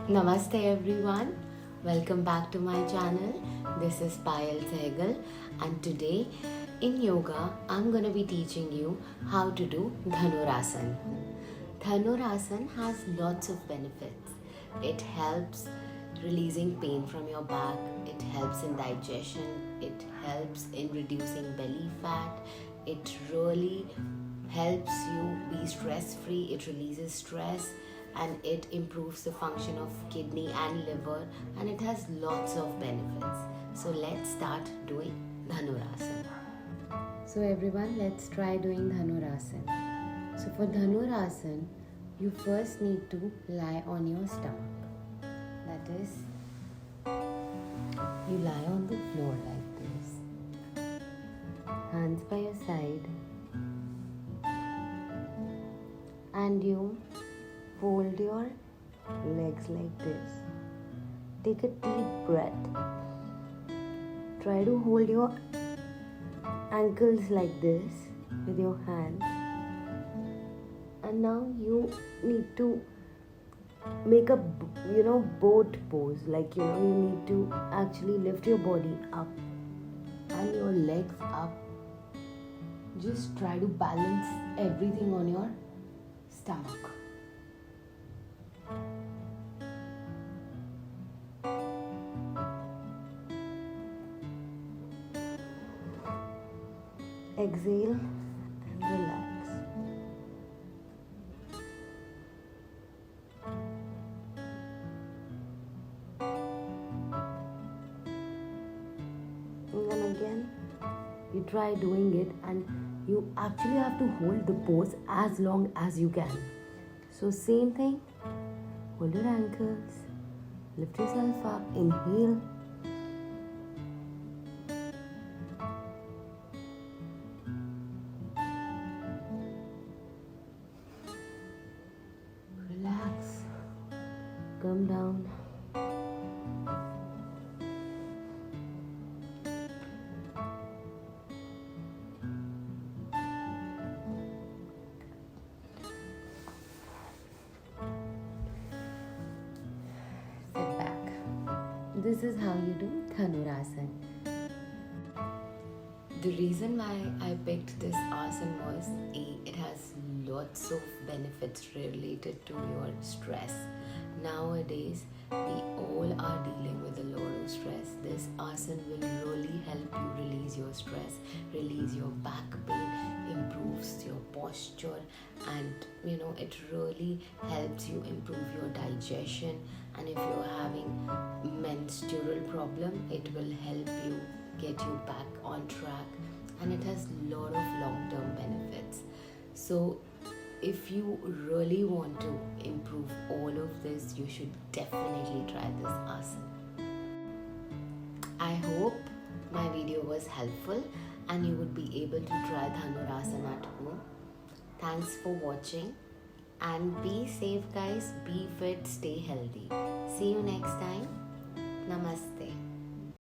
Namaste everyone, welcome back to my channel. This is Payal Sehgal and today in yoga I'm going to be teaching you how to do dhanurasana. Dhanurasana has lots of benefits. It helps releasing pain from your back, it helps in digestion, it helps in reducing belly fat, it really helps you be stress free, it releases stress and it improves the function of kidney and liver and it has lots of benefits. So let's start doing dhanurasana. So everyone, let's try doing dhanurasana. So for dhanurasana, you first need to lie on your stomach. That is, you lie on the floor like this. Hands by your side. And you fold your legs like this. Take a deep breath. Try to hold your ankles like this with your hands. And now you need to make a boat pose. You need to actually lift your body up and your legs up. Just try to balance everything on your stomach. Exhale and relax. And then again, you try doing it and you actually have to hold the pose as long as you can. So same thing, hold your ankles, lift yourself up, inhale. Relax, come down. Sit back. This is how you do dhanurasana. The reason why I picked this asana was it has lots of benefits related to your stress. Nowadays, we all are dealing with a lot of stress. This asana will really help you release your stress, release your back pain, improves your posture, and it really helps you improve your digestion. And if you're having menstrual problem, it will help you get you back on track, and it has a lot of long-term benefits. So if you really want to improve all of this, you should definitely try this asana. I hope my video was helpful and you would be able to try dhanurasana at home. Thanks for watching and be safe guys, be fit, stay healthy. See you next time. Namaste.